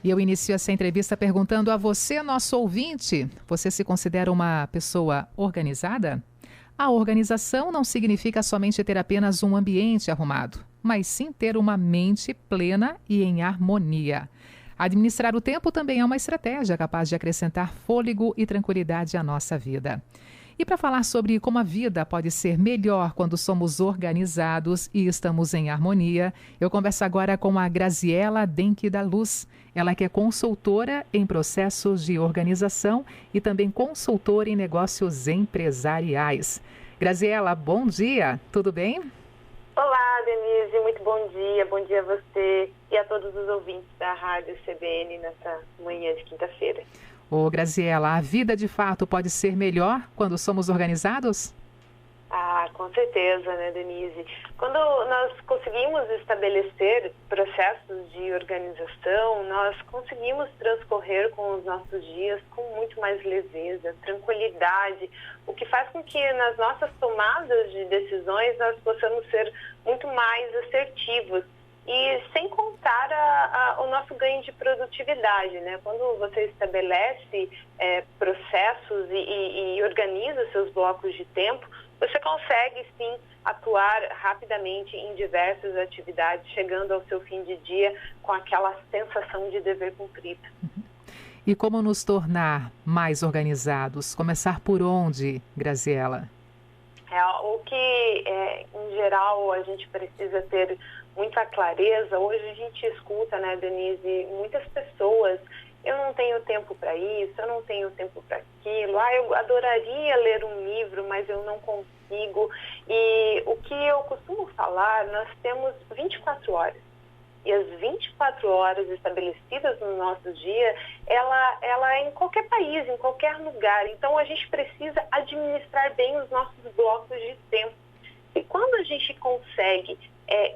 E eu inicio essa entrevista perguntando a você, nosso ouvinte, você se considera uma pessoa organizada? A organização não significa somente ter apenas um ambiente arrumado, mas sim ter uma mente plena e em harmonia. Administrar o tempo também é uma estratégia capaz de acrescentar fôlego e tranquilidade à nossa vida. E para falar sobre como a vida pode ser melhor quando somos organizados e estamos em harmonia, eu converso agora com a Graziela Denk da Luz. Ela que é consultora em processos de organização e também consultora em negócios empresariais. Graziela, bom dia, tudo bem? Olá, Denise, muito bom dia a você e a todos os ouvintes da Rádio CBN nessa manhã de quinta-feira. Ô, Graziela, a vida de fato pode ser melhor quando somos organizados? Ah, com certeza, né, Denise? Quando nós conseguimos estabelecer processos de organização, nós conseguimos transcorrer com os nossos dias com muito mais leveza, tranquilidade, o que faz com que nas nossas tomadas de decisões nós possamos ser muito mais assertivos. E sem contar o nosso ganho de produtividade, né? Quando você estabelece processos e organiza seus blocos de tempo, você consegue sim atuar rapidamente em diversas atividades, chegando ao seu fim de dia com aquela sensação de dever cumprido. E como nos tornar mais organizados? Começar por onde, Graziela? O que, em geral, a gente precisa ter muita clareza. Hoje a gente escuta, né, Denise, muitas pessoas, eu não tenho tempo para isso, eu não tenho tempo para aquilo, eu adoraria ler um livro, mas eu não consigo. E o que eu costumo falar, nós temos 24 horas. E as 24 horas estabelecidas no nosso dia, ela é em qualquer país, em qualquer lugar. Então, a gente precisa administrar bem os nossos blocos de tempo. E quando a gente consegue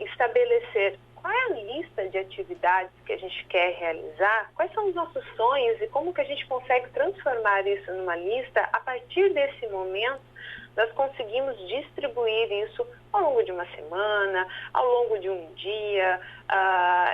estabelecer qual é a lista de atividades que a gente quer realizar, quais são os nossos sonhos e como que a gente consegue transformar isso numa lista, a partir desse momento, nós conseguimos distribuir isso ao longo de uma semana, ao longo de um dia,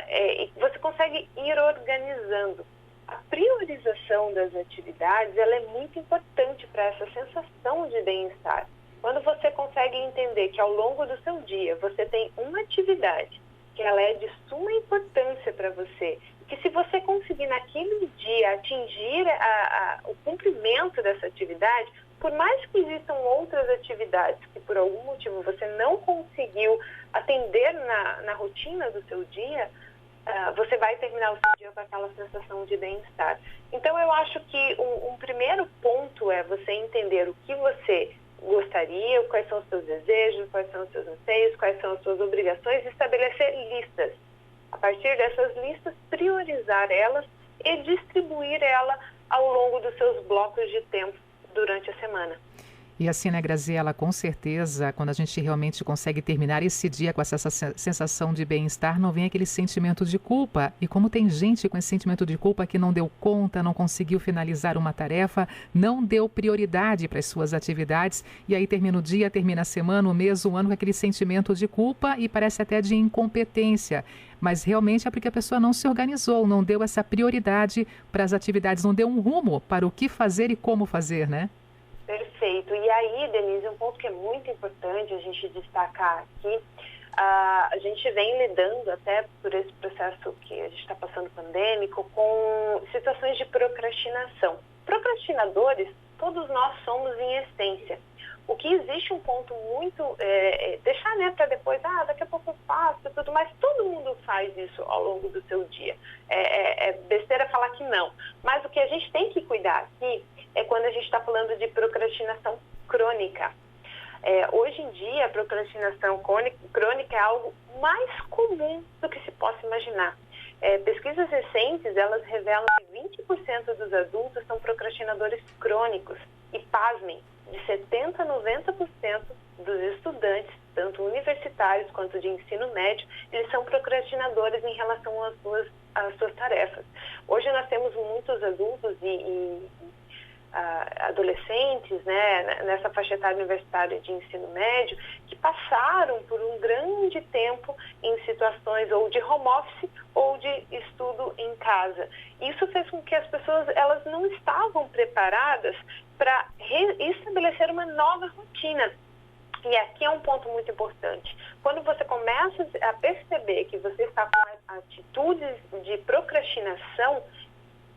e você consegue ir organizando. A priorização das atividades, ela é muito importante para essa sensação de bem-estar. Quando você consegue entender que ao longo do seu dia você tem uma atividade que ela é de suma importância para você, que se você conseguir naquele dia atingir o cumprimento dessa atividade, por mais que existam outras atividades que por algum motivo você não conseguiu atender na rotina do seu dia, você vai terminar o seu dia com aquela sensação de bem-estar. Então eu acho que um primeiro ponto é você entender o que você gostaria, quais são os seus desejos, quais são os seus anseios, quais são as suas obrigações, e estabelecer listas. A partir dessas listas, priorizar elas e distribuir ela ao longo dos seus blocos de tempo durante a semana. E assim, né, Graziela, com certeza, quando a gente realmente consegue terminar esse dia com essa sensação de bem-estar, não vem aquele sentimento de culpa. E como tem gente com esse sentimento de culpa que não deu conta, não conseguiu finalizar uma tarefa, não deu prioridade para as suas atividades, e aí termina o dia, termina a semana, o mês, o ano com aquele sentimento de culpa e parece até de incompetência. Mas realmente é porque a pessoa não se organizou, não deu essa prioridade para as atividades, não deu um rumo para o que fazer e como fazer, né? Perfeito. E aí, Denise, um ponto que é muito importante a gente destacar aqui, a gente vem lidando até por esse processo que a gente está passando pandêmico com situações de procrastinação. Procrastinadores, todos nós somos em essência. O que existe um ponto muito, deixar, né, para depois, daqui a pouco eu faço e tudo mais, todo mundo faz isso ao longo do seu dia. É besteira falar que não. Mas o que a gente tem que cuidar aqui é quando a gente está falando de procrastinação crônica. Hoje em dia, a procrastinação crônica é algo mais comum do que se possa imaginar. Pesquisas recentes, elas revelam que 20% dos adultos são procrastinadores crônicos. E pasmem, de 70% a 90% dos estudantes, tanto universitários quanto de ensino médio, eles são procrastinadores em relação às suas tarefas. Hoje nós temos muitos adultos e adolescentes, né, nessa faixa etária universitária de ensino médio, que passaram por um grande tempo em situações ou de home office ou de estudo em casa. Isso fez com que as pessoas elas não estavam preparadas para estabelecer uma nova rotina. E aqui é um ponto muito importante. Quando você começa a perceber que você está com atitudes de procrastinação,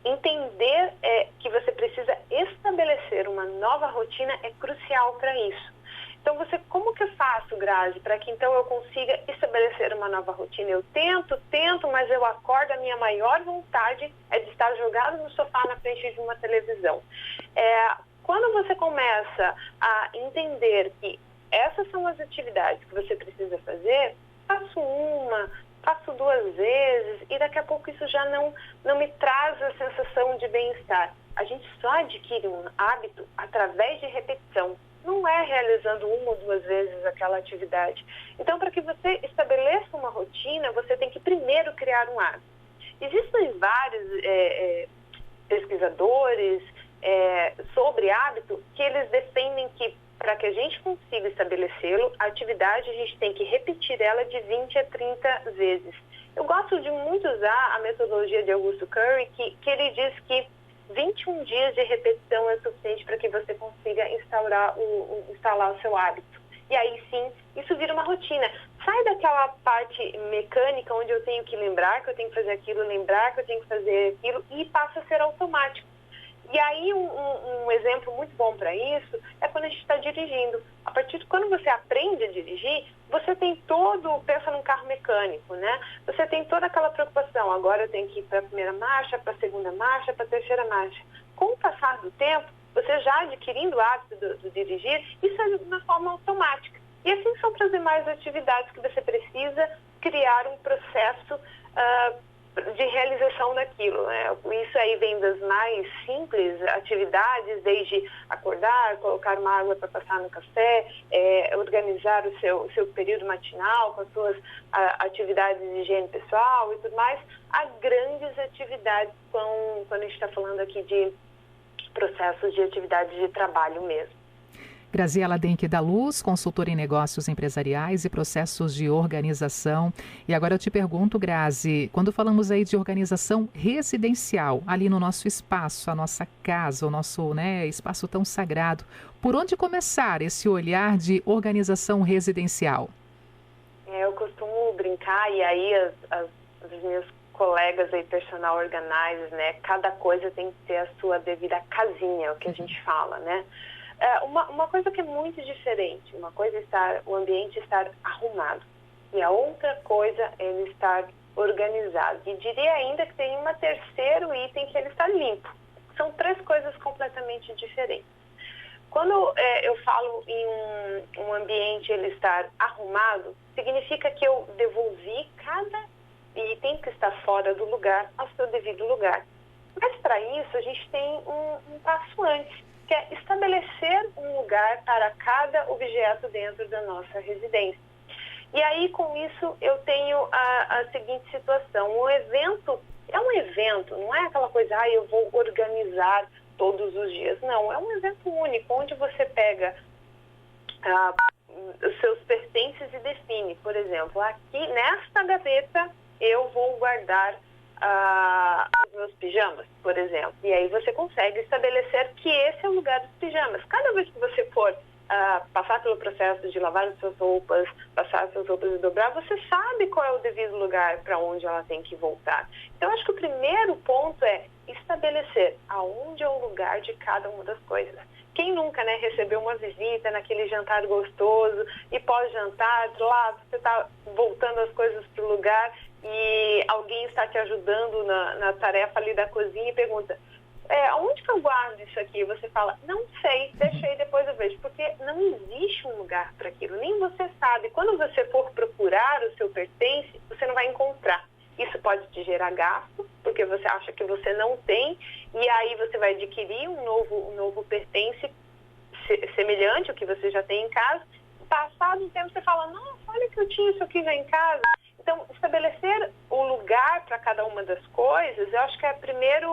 entender que você precisa estabelecer uma nova rotina é crucial para isso. Então, como que eu faço, Grazi, para que então eu consiga estabelecer uma nova rotina? Eu tento, mas eu acordo, a minha maior vontade é de estar jogado no sofá na frente de uma televisão. Quando você começa a entender que essas são as atividades que você precisa fazer, faço uma, faço 2 vezes e daqui a pouco isso já não me traz a sensação de bem-estar. A gente só adquire um hábito através de repetição, não é realizando 1 ou 2 vezes aquela atividade. Então, para que você estabeleça uma rotina, você tem que primeiro criar um hábito. Existem vários pesquisadores sobre hábito que eles defendem que para que a gente consiga estabelecê-lo, a atividade a gente tem que repetir ela de 20 a 30 vezes. Eu gosto de muito usar a metodologia de Augusto Curry, que ele diz que 21 dias de repetição é suficiente para que você consiga instalar o seu hábito. E aí sim, isso vira uma rotina. Sai daquela parte mecânica onde eu tenho que lembrar que eu tenho que fazer aquilo, lembrar que eu tenho que fazer aquilo e passa a ser automático. E aí um exemplo muito bom para isso é quando a gente está dirigindo. A partir de quando você aprende a dirigir, você tem pensa num carro mecânico, né? Você tem toda aquela preocupação, agora eu tenho que ir para a primeira marcha, para a segunda marcha, para a terceira marcha. Com o passar do tempo, você já adquirindo o hábito do dirigir, isso é de uma forma automática. E assim são para as demais atividades que você precisa criar um processo de realização daquilo, né? Isso aí vem das mais simples atividades, desde acordar, colocar uma água para passar no café, organizar o seu período matinal com as suas atividades de higiene pessoal e tudo mais, a grandes atividades quando a gente está falando aqui de processos de atividades de trabalho mesmo. Graziela Denk da Luz, consultora em negócios empresariais e processos de organização. E agora eu te pergunto, Grazi, quando falamos aí de organização residencial, ali no nosso espaço, a nossa casa, o nosso espaço tão sagrado, por onde começar esse olhar de organização residencial? Eu costumo brincar, e aí as minhas colegas aí, personal organizers, né? Cada coisa tem que ter a sua devida casinha, o que a gente fala, né? Uma coisa que é muito diferente, uma coisa é o ambiente estar arrumado e a outra coisa é ele estar organizado. E diria ainda que tem um terceiro item que ele está limpo. São 3 coisas completamente diferentes. Quando eu falo em um ambiente ele estar arrumado, significa que eu devolvi cada item que está fora do lugar ao seu devido lugar. Mas para isso a gente tem um passo antes, que é estabelecer um lugar para cada objeto dentro da nossa residência. E aí, com isso, eu tenho a seguinte situação. Um evento é um evento, não é aquela coisa, eu vou organizar todos os dias. Não, é um evento único, onde você pega os seus pertences e define, por exemplo, aqui nesta gaveta eu vou guardar os meus pijamas, por exemplo. E aí você consegue estabelecer que esse é o lugar dos pijamas. Cada vez que você for passar pelo processo de lavar as suas roupas, passar as suas roupas e dobrar, você sabe qual é o devido lugar para onde ela tem que voltar. Então, acho que o primeiro ponto é estabelecer aonde é o lugar de cada uma das coisas. Quem nunca, recebeu uma visita naquele jantar gostoso e pós-jantar, lá você está voltando as coisas para o lugar e alguém está te ajudando na tarefa ali da cozinha e pergunta, onde que eu guardo isso aqui? Você fala, não sei, deixei, depois eu vejo, porque não existe um lugar para aquilo, nem você sabe. Quando você for procurar o seu pertence, você não vai encontrar. Isso pode te gerar gasto, porque você acha que você não tem, e aí você vai adquirir um novo pertence semelhante ao que você já tem em casa. Passado um tempo você fala, nossa, olha que eu tinha isso aqui já em casa. Então, estabelecer o lugar para cada uma das coisas, eu acho que é a primeira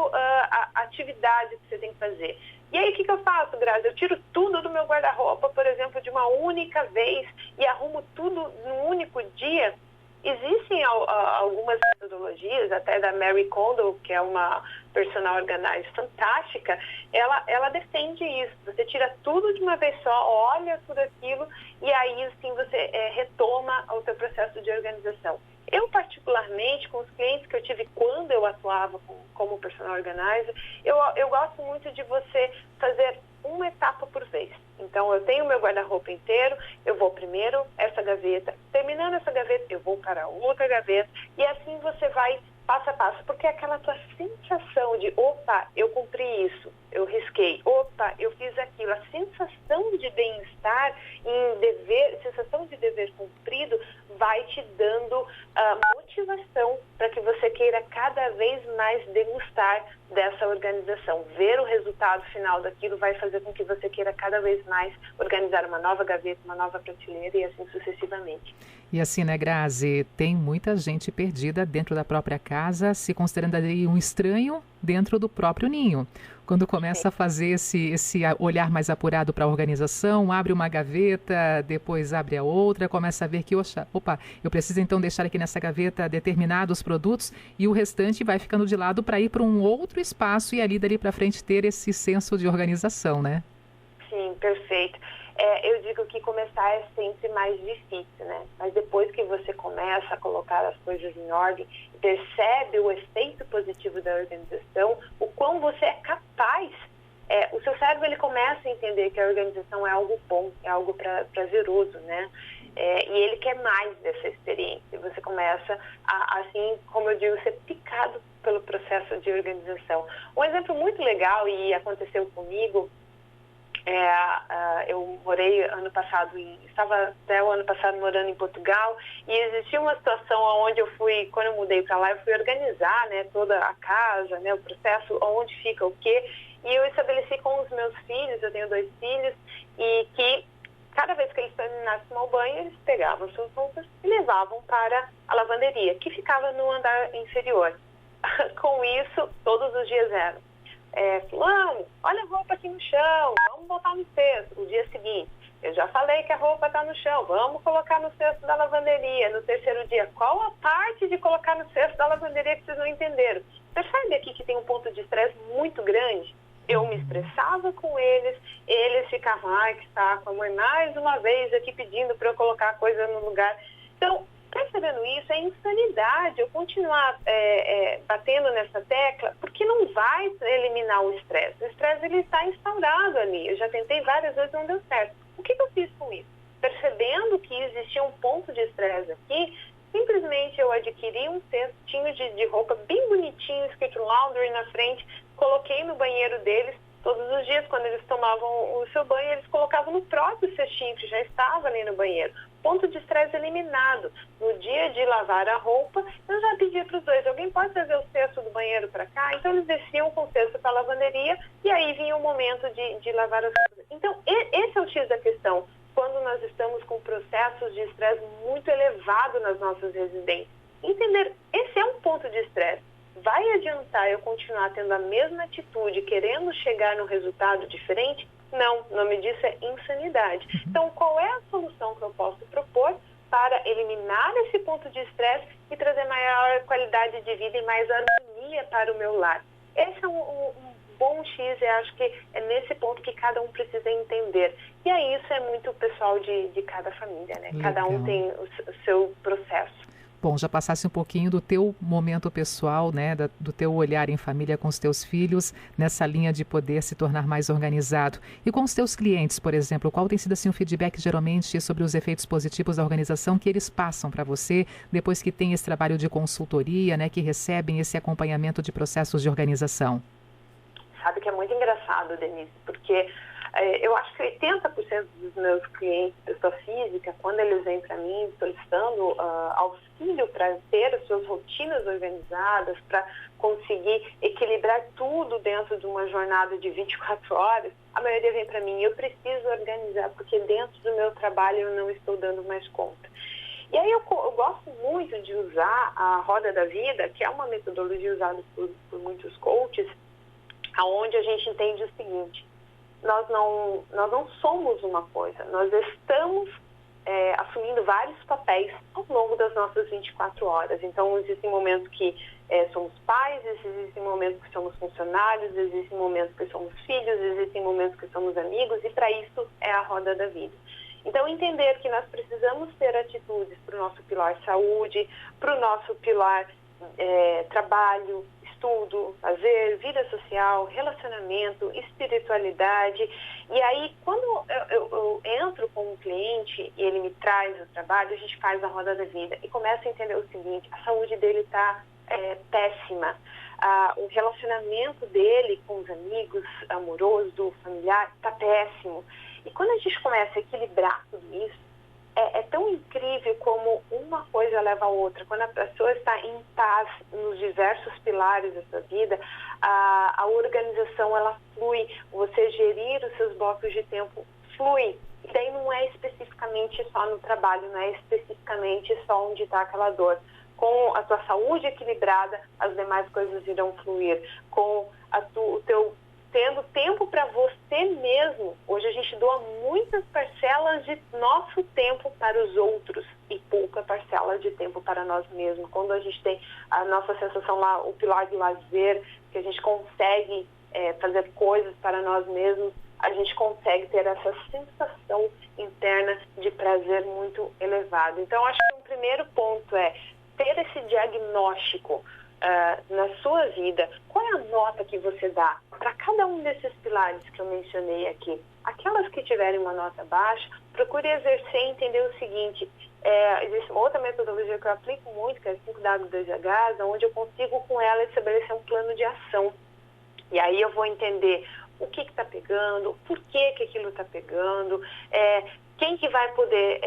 atividade que você tem que fazer. E aí, o que eu faço, Grazi? Eu tiro tudo do meu guarda-roupa, por exemplo, de uma única vez e arrumo tudo num único dia. Existem algumas metodologias, até da Mary Kondo, que é uma personal organizer fantástica, ela defende isso. Você tira tudo de uma vez só, olha tudo aquilo e aí, assim, você retoma o seu processo de organização. Eu, particularmente, com os clientes que eu tive quando eu atuava como personal organizer, eu gosto muito de você fazer uma etapa por vez. Então, eu tenho meu guarda-roupa inteiro, eu vou primeiro essa gaveta, terminando essa gaveta, eu vou para outra gaveta, e assim você vai passo a passo, porque é aquela tua sensação de, opa, eu cumpri isso, eu risquei, opa, eu fiz aquilo, a sensação de bem-estar, sensação de dever cumprido, vai te dando motivação para que você queira cada vez mais degustar dessa organização. Ver o resultado final daquilo vai fazer com que você queira cada vez mais organizar uma nova gaveta, uma nova prateleira e assim sucessivamente. E assim, né, Grazi, tem muita gente perdida dentro da própria casa, se considerando ali um estranho dentro do próprio ninho. Quando começa a fazer esse olhar mais apurado para a organização, abre uma gaveta, depois abre a outra, começa a ver que, opa, eu preciso então deixar aqui nessa gaveta determinados produtos e o restante vai ficando de lado para ir para um outro espaço e ali dali para frente ter esse senso de organização, né? Sim, perfeito. Eu digo que começar é sempre mais difícil, né? Mas depois que você começa a colocar as coisas em ordem, percebe o efeito positivo da organização, o quão você é capaz, o seu cérebro ele começa a entender que a organização é algo bom, é algo prazeroso, né? E ele quer mais dessa experiência. Você começa a, assim, como eu digo, ser picado pelo processo de organização. Um exemplo muito legal, e aconteceu comigo, eu morei estava até o ano passado morando em Portugal e existia uma situação onde quando eu mudei para lá, eu fui organizar, né, toda a casa, né, o processo, onde fica o quê, e eu estabeleci com os meus filhos, eu tenho 2 filhos, e que cada vez que eles terminassem de tomar o banho, eles pegavam suas roupas e levavam para a lavanderia, que ficava no andar inferior. Com isso, todos os dias eram: fulano, olha a roupa aqui no chão, vamos botar no cesto. O dia seguinte, eu já falei que a roupa está no chão, vamos colocar no cesto da lavanderia. No terceiro dia, qual a parte de colocar no cesto da lavanderia que vocês não entenderam? Percebe aqui que tem um ponto de estresse muito grande? Eu me estressava com eles ficavam, ai, que saco, a mãe mais uma vez aqui pedindo para eu colocar a coisa no lugar. Então, percebendo isso, é insanidade eu continuar batendo nessa tecla, porque não vai eliminar o estresse. O estresse ele está instaurado ali. Eu já tentei várias vezes, não deu certo. O que eu fiz com isso? Percebendo que existia um ponto de estresse aqui, simplesmente eu adquiri um cestinho de roupa bem bonitinho, escrito laundry na frente, coloquei no banheiro deles. Todos os dias, quando eles tomavam o seu banho, eles colocavam no próprio cestinho que já estava ali no banheiro. Ponto de estresse eliminado. No dia de lavar a roupa, eu já pedi para os 2, alguém pode trazer o cesto do banheiro para cá? Então, eles desciam com o cesto para a lavanderia e aí vinha o momento de lavar as roupas. Então, esse é o X da questão. Quando nós estamos com processos de estresse muito elevado nas nossas residências. Entender, esse é um ponto de estresse. Vai adiantar eu continuar tendo a mesma atitude, querendo chegar num resultado diferente? Não, o nome disso é insanidade. Então, qual é a solução que eu posso propor para eliminar esse ponto de estresse e trazer maior qualidade de vida e mais harmonia para o meu lar? Esse é um bom X, eu acho que é nesse ponto que cada um precisa entender. E aí isso é muito pessoal de cada família, né? Legal. Cada um tem o seu processo. Bom, já passasse um pouquinho do teu momento pessoal, né, do teu olhar em família com os teus filhos, nessa linha de poder se tornar mais organizado. E com os teus clientes, por exemplo, qual tem sido assim, o feedback geralmente sobre os efeitos positivos da organização que eles passam para você depois que tem esse trabalho de consultoria, né, que recebem esse acompanhamento de processos de organização? Sabe que é muito engraçado, Denise, porque eu acho que 80% dos meus clientes, pessoa física, quando eles vêm para mim solicitando auxílio para ter as suas rotinas organizadas, para conseguir equilibrar tudo dentro de uma jornada de 24 horas, a maioria vem para mim, eu preciso organizar, porque dentro do meu trabalho eu não estou dando mais conta. E aí eu gosto muito de usar a Roda da Vida, que é uma metodologia usada por muitos coaches, onde a gente entende o seguinte: nós não somos uma coisa, nós estamos assumindo vários papéis ao longo das nossas 24 horas. Então, existem momentos que somos pais, existem momentos que somos funcionários, existem momentos que somos filhos, existem momentos que somos amigos, e para isso é a roda da vida. Então, entender que nós precisamos ter atitudes para o nosso pilar saúde, para o nosso pilar trabalho, estudo, lazer, vida social, relacionamento, espiritualidade. E aí, quando eu entro com um cliente e ele me traz o trabalho, a gente faz a roda da vida e começa a entender o seguinte: a saúde dele está péssima, o relacionamento dele com os amigos, amoroso, familiar, está péssimo. E quando a gente começa a equilibrar tudo isso, é tão incrível como uma coisa leva a outra. Quando a pessoa está em paz nos diversos pilares da sua vida, a organização ela flui, você gerir os seus blocos de tempo flui. E daí não é especificamente só no trabalho, não é especificamente só onde está aquela dor. Com a tua saúde equilibrada, as demais coisas irão fluir. Com o teu tendo tempo para você mesmo. Hoje a gente doa muitas parcelas de nosso tempo para os outros e pouca parcela de tempo para nós mesmos. Quando a gente tem a nossa sensação lá, o pilar do lazer, que a gente consegue fazer coisas para nós mesmos, a gente consegue ter essa sensação interna de prazer muito elevado. Então, acho que um primeiro ponto é ter esse diagnóstico na sua vida. Qual é a nota que você dá para cada um desses pilares que eu mencionei aqui? Aquelas que tiverem uma nota baixa, procure exercer e entender o seguinte: existe uma outra metodologia que eu aplico muito, que é 5W2H, onde eu consigo com ela estabelecer um plano de ação. E aí eu vou entender o que está pegando, por que aquilo está pegando, quem que vai poder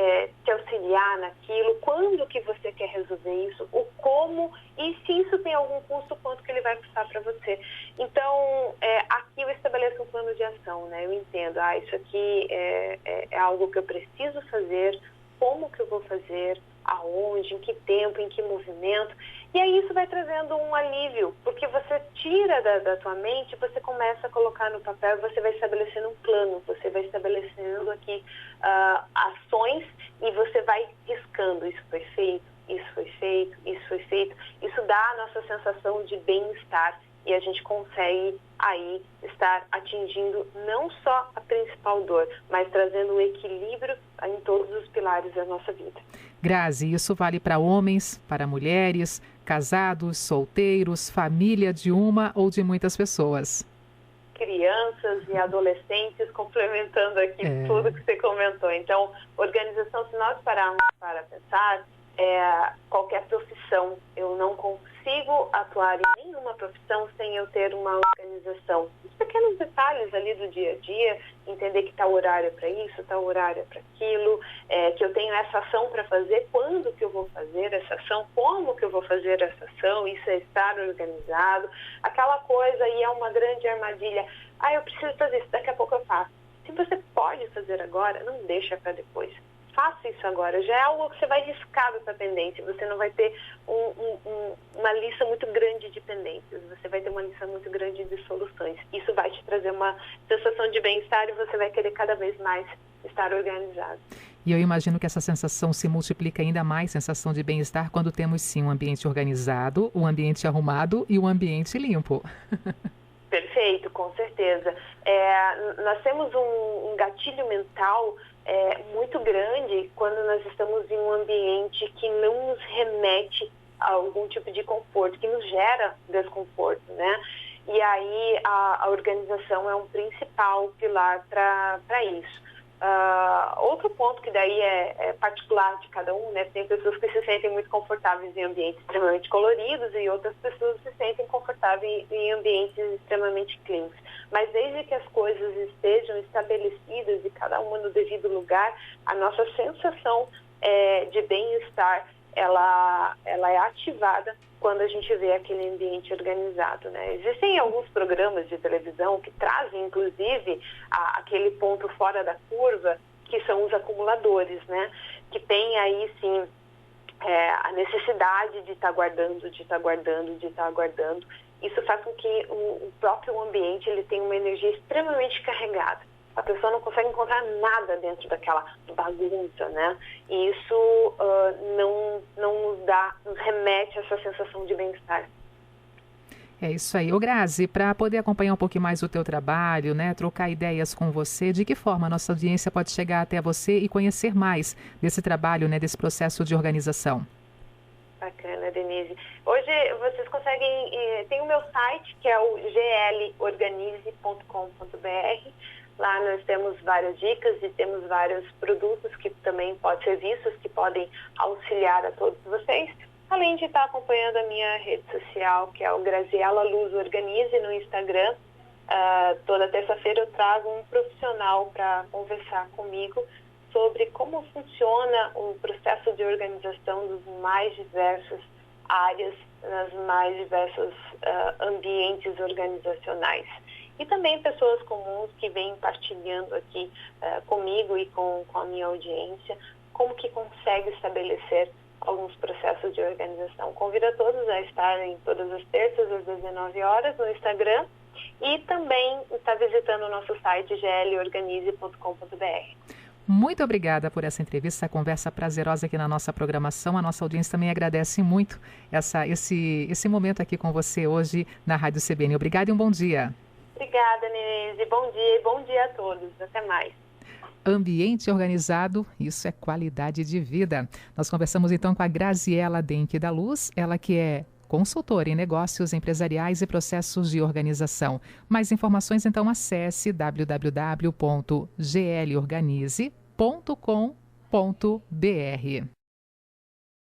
te auxiliar naquilo, quando que você quer resolver isso, o como, e se isso tem algum custo, quanto que ele vai custar para você. Então, aqui eu estabeleço um plano de ação, né? Eu entendo, isso aqui é algo que eu preciso fazer, como que eu vou fazer, aonde, em que tempo, em que movimento. E aí isso vai trazendo um alívio, porque você tira da tua mente, você começa a colocar no papel, você vai estabelecendo um plano, você vai estabelecendo aqui ações e você vai riscando: isso foi feito, isso foi feito, isso foi feito. Isso dá a nossa sensação de bem-estar e a gente consegue aí estar atingindo não só a principal dor, mas trazendo um equilíbrio em todos os pilares da nossa vida. Grazi, isso vale para homens, para mulheres, casados, solteiros, família de uma ou de muitas pessoas. Crianças e adolescentes, complementando aqui tudo que você comentou. Então, organização, se nós pararmos para pensar, qualquer profissão, eu não consigo atuar em nenhuma profissão sem eu ter uma organização. Os pequenos detalhes ali do dia a dia, entender que está o horário para isso, está o horário para aquilo, que eu tenho essa ação para fazer, quando que eu vou fazer essa ação, como que eu vou fazer essa ação, isso é estar organizado. Aquela coisa aí é uma grande armadilha: eu preciso fazer isso, daqui a pouco eu faço. Se você pode fazer agora, não deixa para depois. Faça isso agora, já é algo que você vai riscar da sua pendência, você não vai ter uma lista muito grande de pendências, você vai ter uma lista muito grande de soluções. Isso vai te trazer uma sensação de bem-estar e você vai querer cada vez mais estar organizado. E eu imagino que essa sensação se multiplica ainda mais, sensação de bem-estar, quando temos sim um ambiente organizado, um ambiente arrumado e um ambiente limpo. Perfeito, com certeza. Nós temos um gatilho mental muito grande quando nós estamos em um ambiente que não nos remete a algum tipo de conforto, que nos gera desconforto, né? E aí a organização é um principal pilar para isso. Outro ponto que daí é particular de cada um, né? Tem pessoas que se sentem muito confortáveis em ambientes extremamente coloridos e outras pessoas se sentem confortáveis em ambientes extremamente cleans. Mas desde que as coisas estejam estabelecidas e cada uma no devido lugar, a nossa sensação de bem-estar, ela é ativada quando a gente vê aquele ambiente organizado, né? Existem alguns programas de televisão que trazem, inclusive, aquele ponto fora da curva, que são os acumuladores, né? Que tem aí, sim, a necessidade de estar guardando, de estar guardando, de estar guardando. isso faz com que o próprio ambiente ele tenha uma energia extremamente carregada. A pessoa não consegue encontrar nada dentro daquela bagunça, né? E isso não nos remete a essa sensação de bem-estar. É isso aí. Ô Grazi, para poder acompanhar um pouquinho mais o teu trabalho, né, trocar ideias com você, de que forma a nossa audiência pode chegar até você e conhecer mais desse trabalho, né, desse processo de organização? Bacana, Denise. Hoje vocês conseguem, tem o meu site, que é o glorganize.com.br. Lá nós temos várias dicas e temos vários produtos que também podem ser vistos, que podem auxiliar a todos vocês. Além de estar acompanhando a minha rede social, que é o Graziela Luz Organize no Instagram. Toda terça-feira eu trago um profissional para conversar comigo sobre como funciona o processo de organização dos mais diversas áreas, nas mais diversos ambientes organizacionais. E também pessoas comuns que vêm partilhando aqui comigo e com a minha audiência, como que consegue estabelecer alguns processos de organização. Convido a todos a estarem todas as terças às 19 horas no Instagram e também estar visitando o nosso site glorganize.com.br. Muito obrigada por essa entrevista, essa conversa prazerosa aqui na nossa programação. A nossa audiência também agradece muito esse momento aqui com você hoje na Rádio CBN. Obrigada e um bom dia. Obrigada, Denise. Bom dia e bom dia a todos. Até mais. Ambiente organizado, isso é qualidade de vida. Nós conversamos então com a Graziela Denk da Luz, ela que é consultora em negócios empresariais e processos de organização. Mais informações, então, acesse www.glorganize.com.br.